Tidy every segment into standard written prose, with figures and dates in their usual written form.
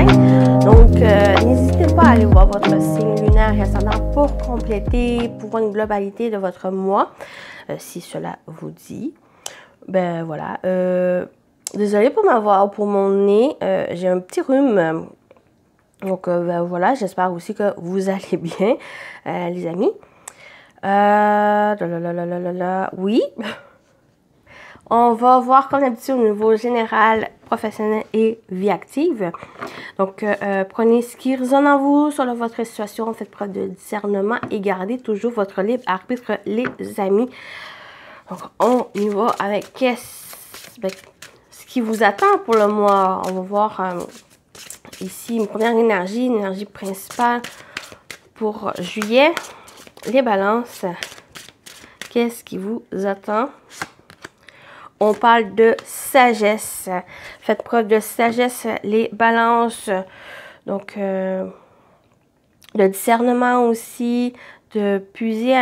2025. Donc, n'hésitez pas à aller voir votre signe lunaire et ascendant pour compléter, pour voir une globalité de votre mois, si cela vous dit. Ben voilà. Désolée pour mon nez. J'ai un petit rhume. Donc, ben voilà, j'espère aussi que vous allez bien, les amis. Oui. On va voir comme d'habitude au niveau général, professionnel et vie active. Donc, prenez ce qui résonne en vous sur votre situation, faites preuve de discernement et gardez toujours votre libre arbitre, les amis. Donc, on y va avec ce qui vous attend pour le mois. On va voir ici une première énergie, une énergie principale pour juillet. Les balances, qu'est-ce qui vous attend? On parle de sagesse. Faites preuve de sagesse, les balances. Donc, de discernement aussi, de puiser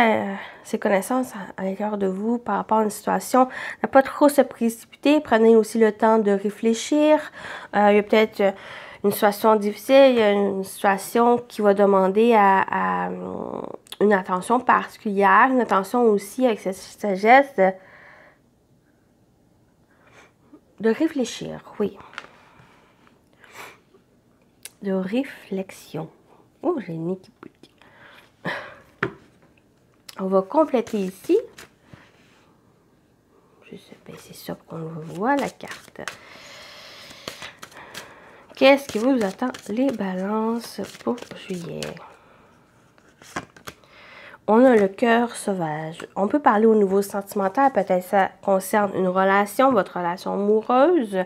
ses connaissances à l'intérieur de vous par rapport à une situation. Ne pas trop se précipiter. Prenez aussi le temps de réfléchir. Il y a peut-être une situation difficile, il y a une situation qui va demander à une attention particulière, une attention aussi avec cette sagesse de réfléchir, oui. De réflexion. Oh, j'ai une équipe. On va compléter ici. Je sais pas, c'est ça qu'on voit la carte. Qu'est-ce qui vous attend, les balances, pour juillet? On a le cœur sauvage. On peut parler au niveau sentimental, peut-être ça concerne une relation, votre relation amoureuse,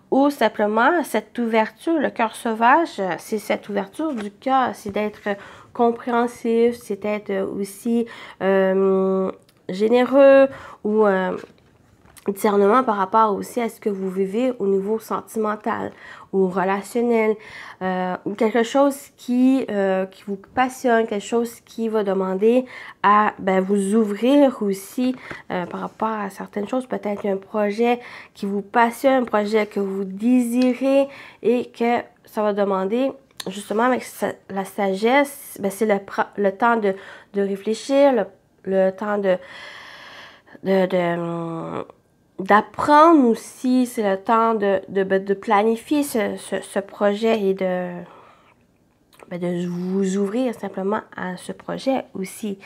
ou simplement cette ouverture, le cœur sauvage, c'est cette ouverture du cœur, c'est d'être compréhensif, c'est d'être aussi généreux ou discernement par rapport aussi à ce que vous vivez au niveau sentimental ou relationnel, ou quelque chose qui vous passionne, quelque chose qui va demander à vous ouvrir aussi par rapport à certaines choses, peut-être un projet qui vous passionne, un projet que vous désirez et que ça va demander justement avec la sagesse, c'est le temps de réfléchir, le temps d'apprendre aussi, c'est le temps de planifier ce projet et de vous ouvrir simplement à ce projet aussi.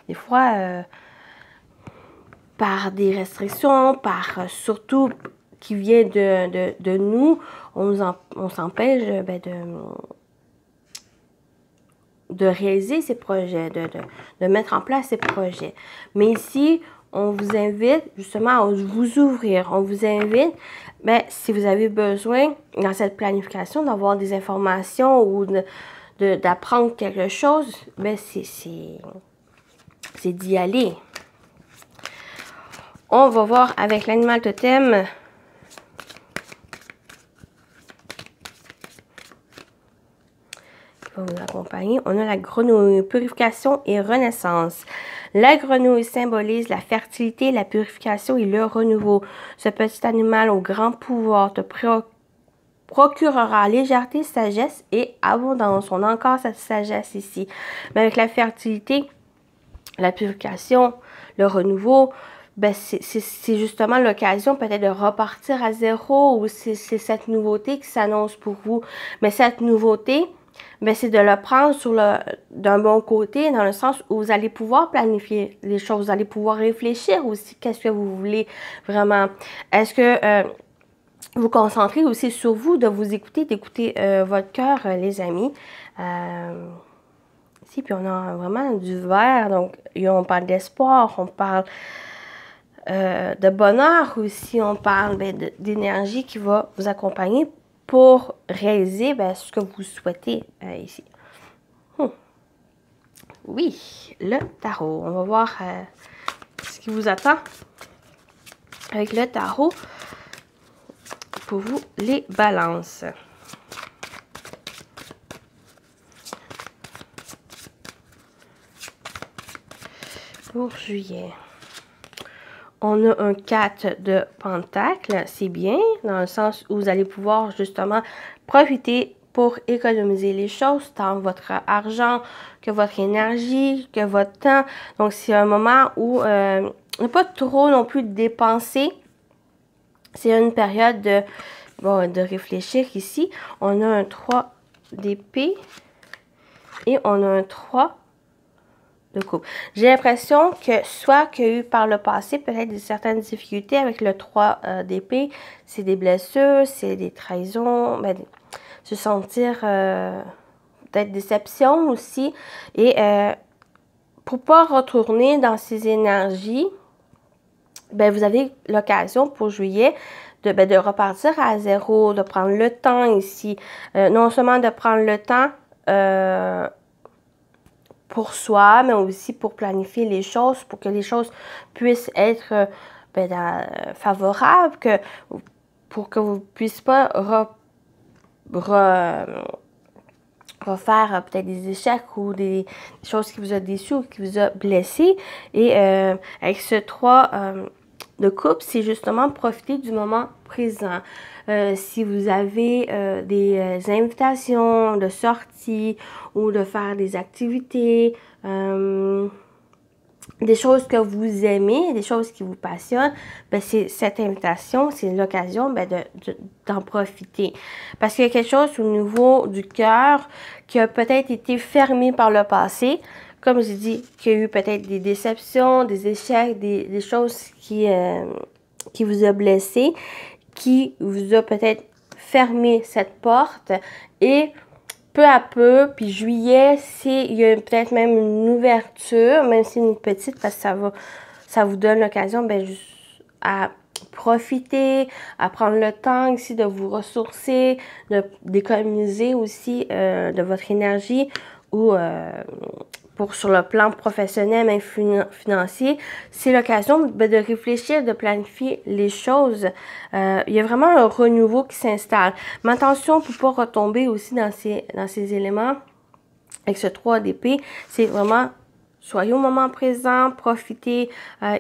Des fois, par des restrictions, surtout qui vient de nous, on s'empêche de réaliser ces projets, de mettre en place ces projets. Mais ici, on vous invite justement à vous ouvrir. On vous invite, si vous avez besoin dans cette planification d'avoir des informations ou d'apprendre quelque chose, c'est d'y aller. On va voir avec l'animal totem. Qui va vous accompagner. On a la grenouille, purification et renaissance. La grenouille symbolise la fertilité, la purification et le renouveau. Ce petit animal au grand pouvoir te procurera légèreté, sagesse et abondance. On a encore cette sagesse ici. Mais avec la fertilité, la purification, le renouveau, c'est justement l'occasion peut-être de repartir à zéro ou c'est cette nouveauté qui s'annonce pour vous. Mais cette nouveauté, c'est de le prendre d'un bon côté, dans le sens où vous allez pouvoir planifier les choses, vous allez pouvoir réfléchir aussi, qu'est-ce que vous voulez vraiment. Est-ce que vous concentrez aussi sur vous, de vous écouter, d'écouter votre cœur, les amis. Ici, puis on a vraiment du vert, donc on parle d'espoir, on parle de bonheur aussi, on parle d'énergie qui va vous accompagner pour réaliser ce que vous souhaitez ici. Oui, le tarot. On va voir ce qui vous attend avec le tarot pour vous, les balances. Pour juillet. On a un 4 de Pentacle, c'est bien, dans le sens où vous allez pouvoir justement profiter pour économiser les choses, tant votre argent que votre énergie, que votre temps. Donc, c'est un moment où ne pas trop non plus dépenser. C'est une période de réfléchir ici. On a un 3 d'épée et on a un 3 de coupe. J'ai l'impression que soit qu'il y a eu par le passé peut-être certaines difficultés avec le 3 d'épée, c'est des blessures, c'est des trahisons, ben, se sentir peut-être déception aussi. Et pour pas retourner dans ces énergies, ben, vous avez l'occasion pour juillet de repartir à zéro, de prendre le temps ici. Non seulement de prendre le temps pour soi, mais aussi pour planifier les choses, pour que les choses puissent être favorables, pour que vous ne puissiez pas refaire peut-être des échecs ou des choses qui vous ont déçu ou qui vous ont blessé. Et avec ce 3 de coupe, c'est justement profiter du moment présent. Si vous avez des invitations de sortie ou de faire des activités, des choses que vous aimez, des choses qui vous passionnent, ben c'est cette invitation, c'est l'occasion d'en profiter. Parce qu'il y a quelque chose au niveau du cœur qui a peut-être été fermé par le passé. Comme je dis, qu'il y a eu peut-être des déceptions, des échecs, des choses qui vous a blessé, qui vous a peut-être fermé cette porte. Et peu à peu, puis juillet, il y a peut-être même une ouverture, même si une petite, parce que ça vous donne l'occasion juste à profiter, à prendre le temps ici de vous ressourcer, d'économiser aussi de votre énergie ou sur le plan professionnel et financier, c'est l'occasion de réfléchir, de planifier les choses. Il y a vraiment un renouveau qui s'installe. Mais attention pour ne pas retomber aussi dans ces éléments avec ce 3 d'épée. C'est vraiment, soyez au moment présent, profitez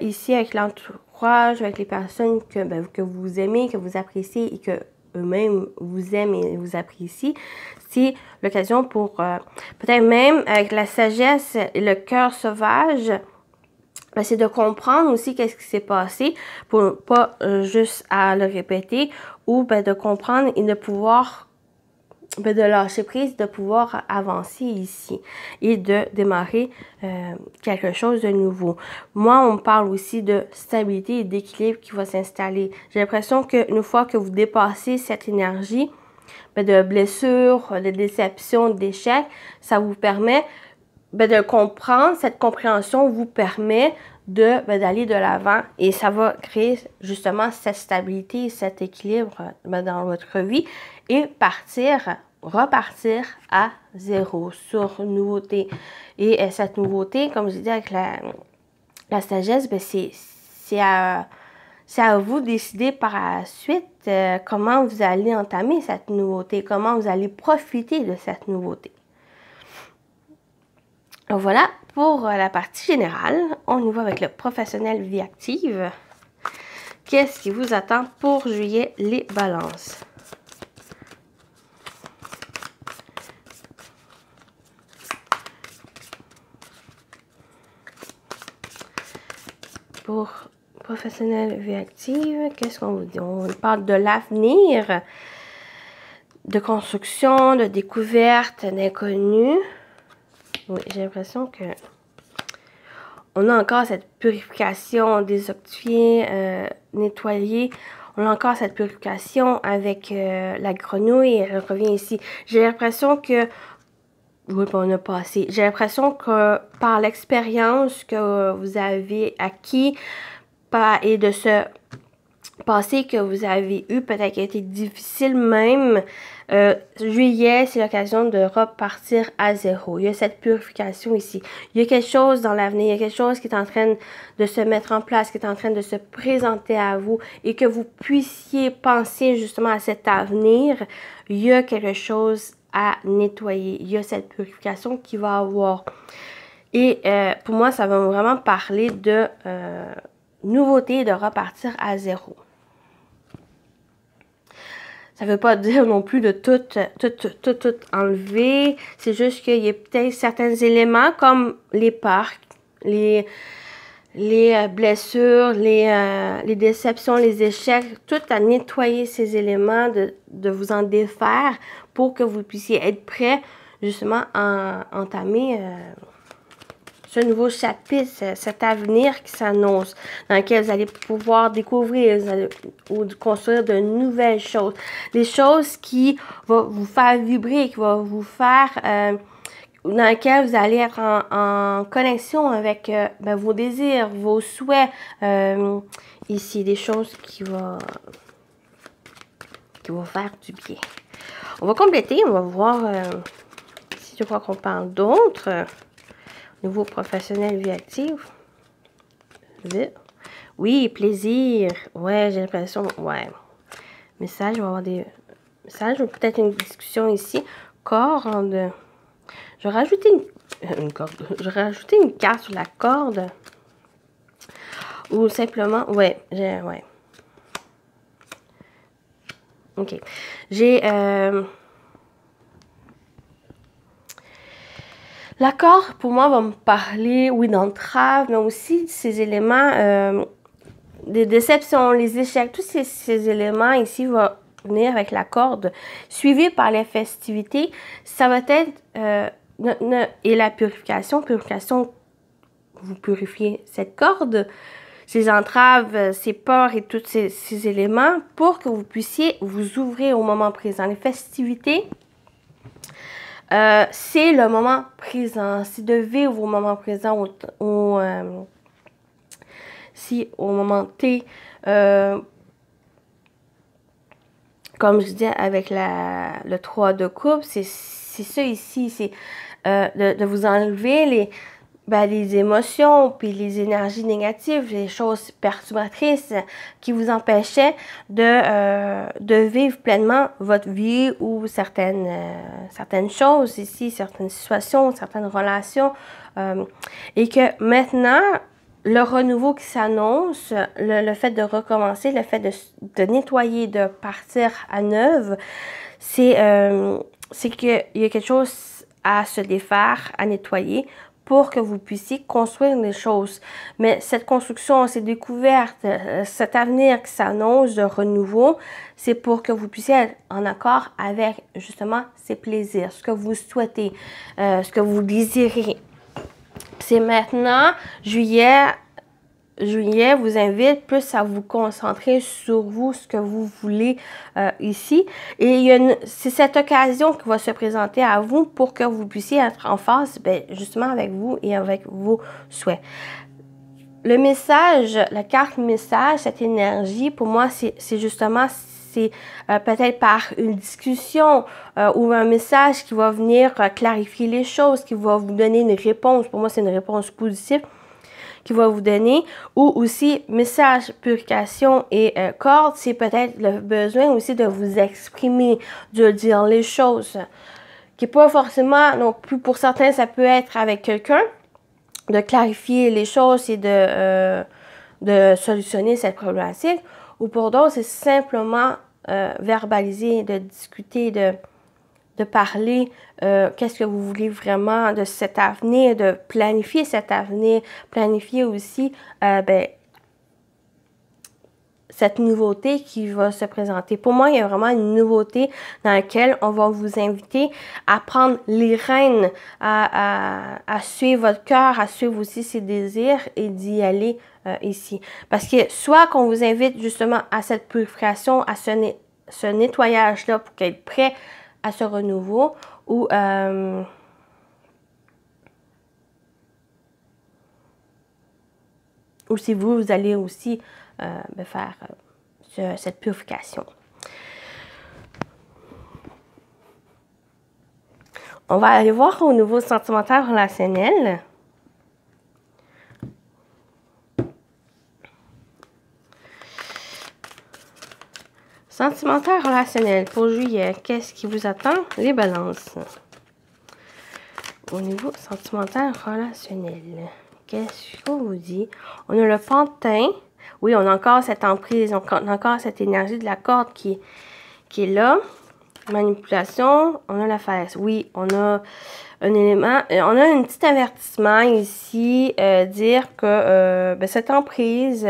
ici avec l'entourage, avec les personnes que vous aimez, que vous appréciez et que eux-mêmes vous aiment et vous apprécient. C'est l'occasion pour peut-être même avec la sagesse et le cœur sauvage, c'est de comprendre aussi qu'est-ce qui s'est passé pour pas juste à le répéter ou de comprendre et de pouvoir de lâcher prise, de pouvoir avancer ici et de démarrer quelque chose de nouveau. Moi, on me parle aussi de stabilité et d'équilibre qui va s'installer. J'ai l'impression qu'une fois que vous dépassez cette énergie de blessures, de déceptions, d'échecs, ça vous permet de comprendre, cette compréhension vous permet d'aller de l'avant et ça va créer justement cette stabilité, cet équilibre dans votre vie et repartir à zéro sur nouveauté. Et cette nouveauté, comme je dis avec la sagesse, c'est à vous de décider par la suite comment vous allez entamer cette nouveauté, comment vous allez profiter de cette nouveauté. Donc voilà pour la partie générale. On y va avec le professionnel vie active. Qu'est-ce qui vous attend pour juillet, les balances? Pour professionnel vie active, qu'est-ce qu'on vous dit? On parle de l'avenir, de construction, de découverte, d'inconnu. Oui, j'ai l'impression que on a encore cette purification désobtifiée, nettoyée. On a encore cette purification avec la grenouille. Elle revient ici. J'ai l'impression que oui, on a passé. J'ai l'impression que par l'expérience que vous avez acquis et de ce passé que vous avez eu, peut-être qu'il a été difficile même, juillet, c'est l'occasion de repartir à zéro. Il y a cette purification ici. Il y a quelque chose dans l'avenir, il y a quelque chose qui est en train de se mettre en place, qui est en train de se présenter à vous et que vous puissiez penser justement à cet avenir. Il y a quelque chose à nettoyer. Il y a cette purification qui va avoir. Et pour moi, ça va vraiment parler de nouveauté, de repartir à zéro. Ça ne veut pas dire non plus de tout enlever. C'est juste qu'il y a peut-être certains éléments comme les parcs, les blessures, les déceptions, les échecs, tout à nettoyer ces éléments, de vous en défaire pour que vous puissiez être prêt justement à entamer ce nouveau chapitre, cet avenir qui s'annonce, dans lequel vous allez pouvoir découvrir ou construire de nouvelles choses. Des choses qui vont vous faire vibrer, qui vont vous faire... dans lesquelles vous allez être en connexion avec vos désirs, vos souhaits. Ici, des choses qui vont faire du bien. On va compléter, on va voir si je crois qu'on parle d'autres. Nouveau professionnel, vie active. Oui, plaisir. Ouais, j'ai l'impression. Ouais. Message, on va avoir des messages ou peut-être une discussion ici. Corde. Je vais rajouter une corde. Je vais rajouter une carte sur la corde. Ou simplement. Ouais. Ouais. OK. J'ai. L'accord, pour moi, va me parler, oui, d'entrave, mais aussi de ces éléments, des déceptions, les échecs, tous ces éléments ici vont venir avec la corde, suivi par les festivités. Ça va être, et la purification, vous purifiez cette corde, ces entraves, ces peurs et tous ces éléments pour que vous puissiez vous ouvrir au moment présent. Les festivités, c'est le moment présent, c'est de vivre au moment présent, au moment T, comme je dis avec le 3 de coupe, c'est ça ici, c'est de vous enlever les émotions, puis les énergies négatives, les choses perturbatrices qui vous empêchaient de vivre pleinement votre vie ou certaines choses ici, certaines situations, certaines relations. Et que maintenant, le renouveau qui s'annonce, le fait de recommencer, le fait de nettoyer, de partir à neuf, c'est qu'il y a quelque chose à se défaire, à nettoyer, pour que vous puissiez construire des choses. Mais cette construction, ces découvertes, cet avenir qui s'annonce de renouveau, c'est pour que vous puissiez être en accord avec justement ces plaisirs, ce que vous souhaitez, ce que vous désirez. C'est maintenant, juillet vous invite plus à vous concentrer sur vous, ce que vous voulez ici. Et c'est cette occasion qui va se présenter à vous pour que vous puissiez être en phase justement avec vous et avec vos souhaits. Le message, la carte message, cette énergie, pour moi, c'est justement, peut-être par une discussion ou un message qui va venir clarifier les choses, qui va vous donner une réponse. Pour moi, c'est une réponse positive qui va vous donner, ou aussi message, purification et corde, c'est peut-être le besoin aussi de vous exprimer, de dire les choses, qui n'est pas forcément, non plus pour certains, ça peut être avec quelqu'un, de clarifier les choses et de solutionner cette problématique, ou pour d'autres, c'est simplement verbaliser, de discuter, de parler, qu'est-ce que vous voulez vraiment de cet avenir, de planifier cet avenir, planifier aussi cette nouveauté qui va se présenter. Pour moi, il y a vraiment une nouveauté dans laquelle on va vous inviter à prendre les rênes, à suivre votre cœur, à suivre aussi ses désirs et d'y aller ici. Parce que soit qu'on vous invite justement à cette purification, à ce nettoyage-là pour être prêt à ce renouveau, ou si vous allez aussi faire cette purification. On va aller voir au niveau sentimental relationnel. Sentimental relationnel pour juillet, qu'est-ce qui vous attend? Les balances. Au niveau sentimental relationnel, qu'est-ce qu'on vous dit? On a le pantin. Oui, on a encore cette emprise, on a encore cette énergie de la corde qui qui est là. Manipulation, on a la falaise. Oui, on a un élément, on a un petit avertissement ici, dire que ben, cette emprise,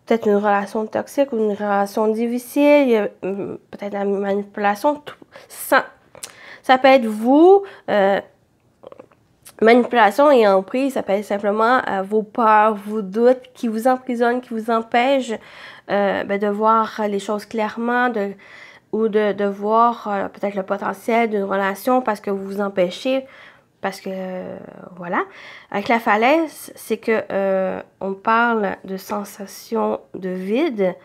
peut-être une relation toxique ou une relation difficile, peut-être la manipulation, tout, ça peut être vous, manipulation et emprise, ça peut être simplement vos peurs, vos doutes qui vous emprisonnent, qui vous empêchent ben, de voir les choses clairement, ou de voir peut-être le potentiel d'une relation parce que vous vous empêchez, parce que, voilà. Avec la falaise, c'est que on parle de sensation de vide,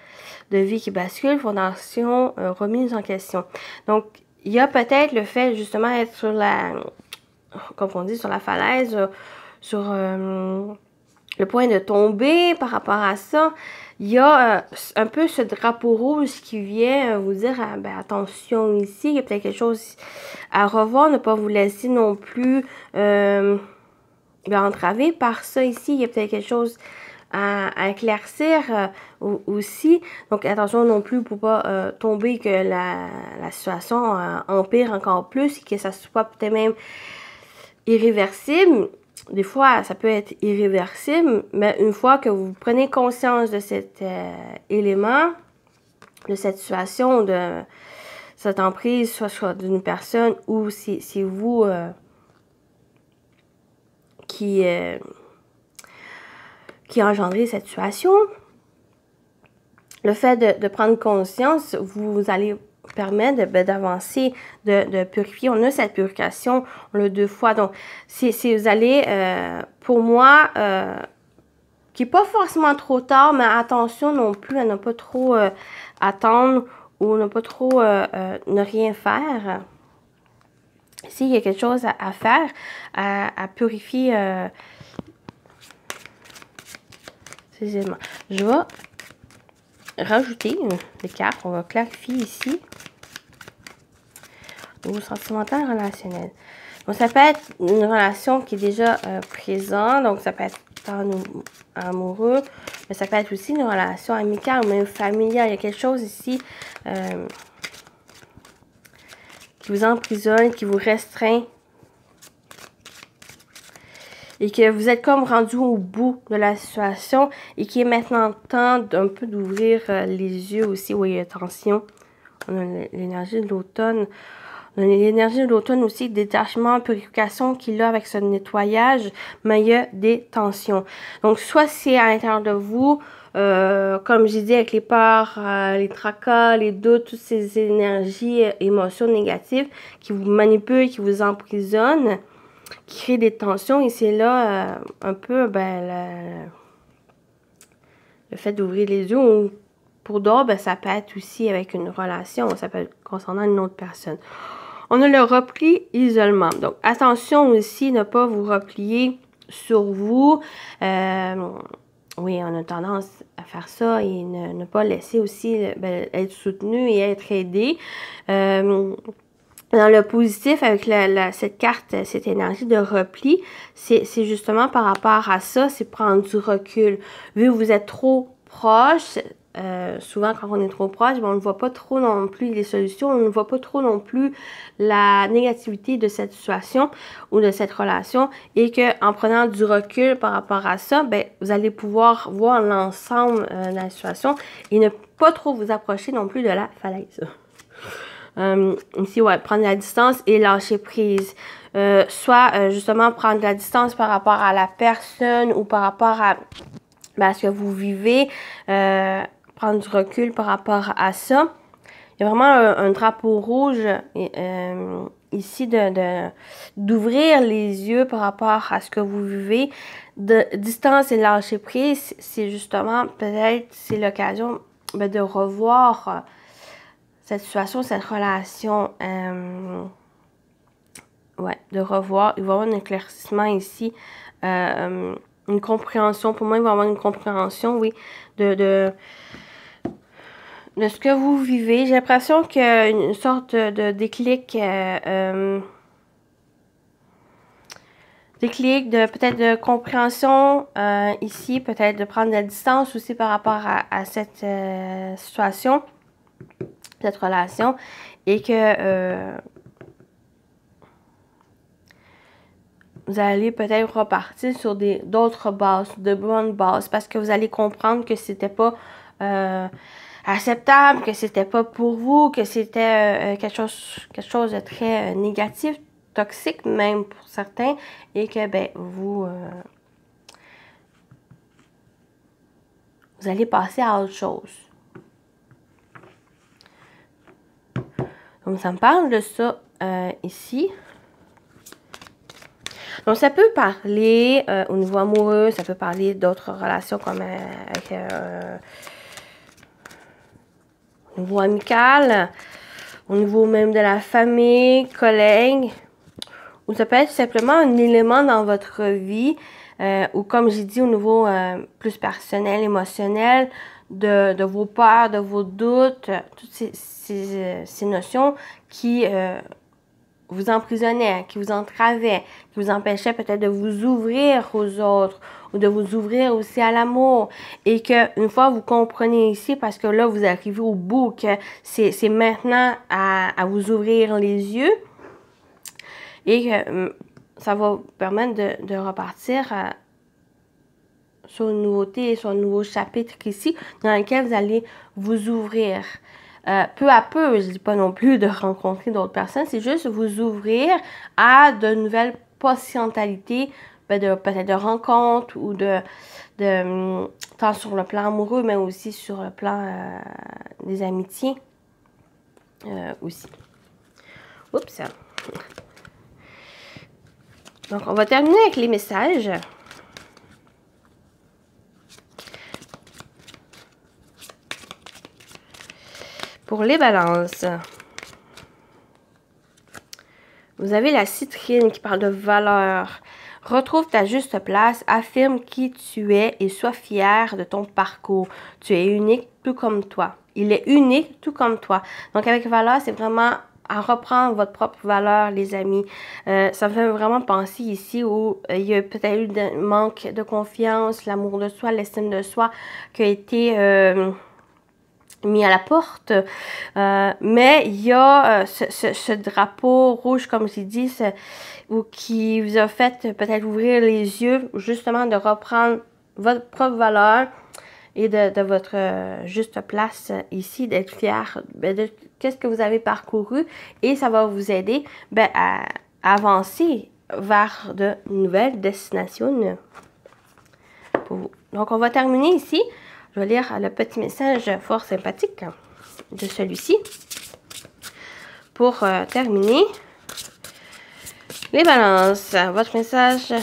de vie qui bascule, fondation remise en question. Donc, il y a peut-être le fait justement d'être sur la, comme on dit, sur la falaise, sur le point de tomber par rapport à ça. Il y a un peu ce drapeau rouge qui vient vous dire ben, attention ici, il y a peut-être quelque chose à revoir, ne pas vous laisser non plus ben, entraver par ça ici. Il y a peut-être quelque chose à éclaircir aussi. Donc attention non plus pour pas tomber que la situation empire encore plus et que ça soit peut-être même irréversible. Des fois, ça peut être irréversible, mais une fois que vous prenez conscience de cet élément, de cette situation, de cette emprise, soit d'une personne ou si c'est vous qui engendrez cette situation, le fait de prendre conscience, vous allez permettre d'avancer, de purifier. On a cette purification, on l'a 2 fois. Donc, si vous allez, pour moi, qui n'est pas forcément trop tard, mais attention non plus à ne pas trop attendre ou ne pas trop ne rien faire. Ici, il y a quelque chose à faire, à purifier. Je vais rajouter des cartes. On va clarifier ici. Ou sentimental relationnel. Donc, ça peut être une relation qui est déjà présente. Donc, ça peut être amoureux. Mais ça peut être aussi une relation amicale ou même familiale. Il y a quelque chose ici qui vous emprisonne, qui vous restreint. Et que vous êtes comme rendu au bout de la situation. Et qu'il est maintenant temps d'un peu d'ouvrir les yeux aussi. Oui, attention. On a l'énergie de l'automne. L'énergie de l'automne aussi, détachement, purification qu'il a avec ce nettoyage, mais il y a des tensions. Donc, soit c'est à l'intérieur de vous, comme j'ai dit, avec les peurs, les tracas, les doutes, toutes ces énergies, émotions négatives qui vous manipulent, qui vous emprisonnent, qui créent des tensions. Et c'est là un peu ben, le fait d'ouvrir les yeux. Ou pour d'autres, ben, ça peut être aussi avec une relation, ça peut être concernant une autre personne. On a le repli isolement. Donc, attention aussi, ne pas vous replier sur vous. Oui, on a tendance à faire ça et ne pas laisser aussi ben, être soutenu et être aidé. Dans le positif, avec cette carte, cette énergie de repli, c'est justement par rapport à ça, c'est prendre du recul. Vu que vous êtes trop proche, souvent quand on est trop proche, on ne voit pas trop non plus les solutions, on ne voit pas trop non plus la négativité de cette situation ou de cette relation, et que en prenant du recul par rapport à ça, ben, vous allez pouvoir voir l'ensemble de la situation et ne pas trop vous approcher non plus de la falaise. Ici, ouais, prendre la distance et lâcher prise. Soit justement prendre la distance par rapport à la personne ou par rapport à ben, ce que vous vivez, prendre du recul par rapport à ça. Il y a vraiment un drapeau rouge ici d'ouvrir les yeux par rapport à ce que vous vivez. Distance et lâcher prise, c'est justement peut-être c'est l'occasion ben, de revoir cette situation, cette relation. Ouais, de revoir. Il va y avoir un éclaircissement ici. Une compréhension. Pour moi, il va y avoir une compréhension, oui, de ce que vous vivez. J'ai l'impression qu'il y a une sorte de déclic, peut-être de compréhension ici, peut-être de prendre de la distance aussi par rapport à cette situation. cette relation et que vous allez peut-être repartir sur d'autres bases, de bonnes bases, parce que vous allez comprendre que c'était pas acceptable, que c'était pas pour vous, que c'était quelque chose de très négatif, toxique même pour certains, et que ben vous allez passer à autre chose. Donc ça me parle de ça ici. Donc, ça peut parler au niveau amoureux, ça peut parler d'autres relations comme avec au niveau amical, au niveau même de la famille, collègues, ou ça peut être simplement un élément dans votre vie, ou comme j'ai dit, au niveau plus personnel, émotionnel, de vos peurs, de vos doutes, toutes ces notions qui vous emprisonnait, qui vous entravait, qui vous empêchait peut-être de vous ouvrir aux autres ou de vous ouvrir aussi à l'amour. Et qu'une fois vous comprenez ici, parce que là vous arrivez au bout, que c'est maintenant à vous ouvrir les yeux et que ça va vous permettre de repartir sur une nouveauté, sur un nouveau chapitre ici dans lequel vous allez vous ouvrir. Peu à peu, je ne dis pas non plus de rencontrer d'autres personnes, c'est juste vous ouvrir à de nouvelles potentialités, peut-être de rencontres ou tant sur le plan amoureux, mais aussi sur le plan des amitiés aussi. Oups! Donc, on va terminer avec les messages. Pour les balances, vous avez la citrine qui parle de valeur. Retrouve ta juste place, affirme qui tu es et sois fier de ton parcours. Tu es unique tout comme toi. Il est unique tout comme toi. Donc avec valeur, c'est vraiment à reprendre votre propre valeur, les amis. Ça me fait vraiment penser ici où il y a peut-être eu un manque de confiance, l'amour de soi, l'estime de soi qui a été mis à la porte, mais il y a ce drapeau rouge, comme j'ai dit, qui vous a fait peut-être ouvrir les yeux, justement de reprendre votre propre valeur et de votre juste place ici, d'être fier de qu'est-ce que vous avez parcouru, et ça va vous aider à avancer vers de nouvelles destinations pour vous. Donc, on va terminer ici. Je vais lire le petit message fort sympathique de celui-ci. Pour terminer, les balances, votre message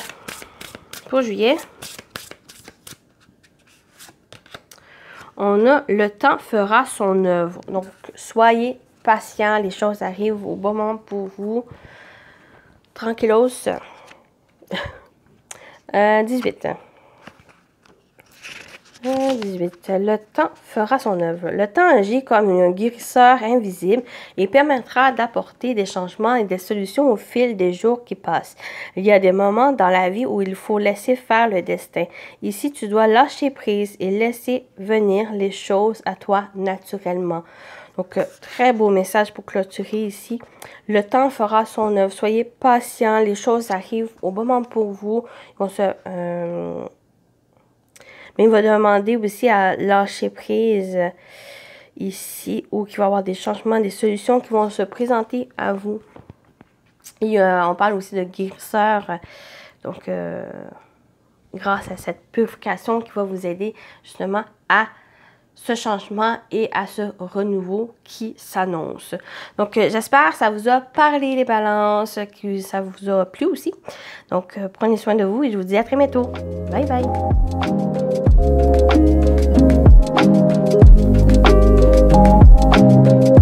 pour juillet. On a le temps fera son œuvre. Donc, soyez patient, les choses arrivent au bon moment pour vous. Tranquillos. 18. 18. Le temps fera son œuvre. Le temps agit comme un guérisseur invisible et permettra d'apporter des changements et des solutions au fil des jours qui passent. Il y a des moments dans la vie où il faut laisser faire le destin. Ici, tu dois lâcher prise et laisser venir les choses à toi naturellement. Donc, très beau message pour clôturer ici. Le temps fera son œuvre. Soyez patient. Les choses arrivent au bon moment pour vous. Ils vont se... mais il va demander aussi à lâcher prise ici, ou qu'il va y avoir des changements, des solutions qui vont se présenter à vous. Et on parle aussi de guérisseur, donc grâce à cette purification qui va vous aider justement à ce changement et à ce renouveau qui s'annonce. Donc, j'espère que ça vous a parlé les balances, que ça vous a plu aussi. Donc, prenez soin de vous et je vous dis à très bientôt. Bye bye! Thank you.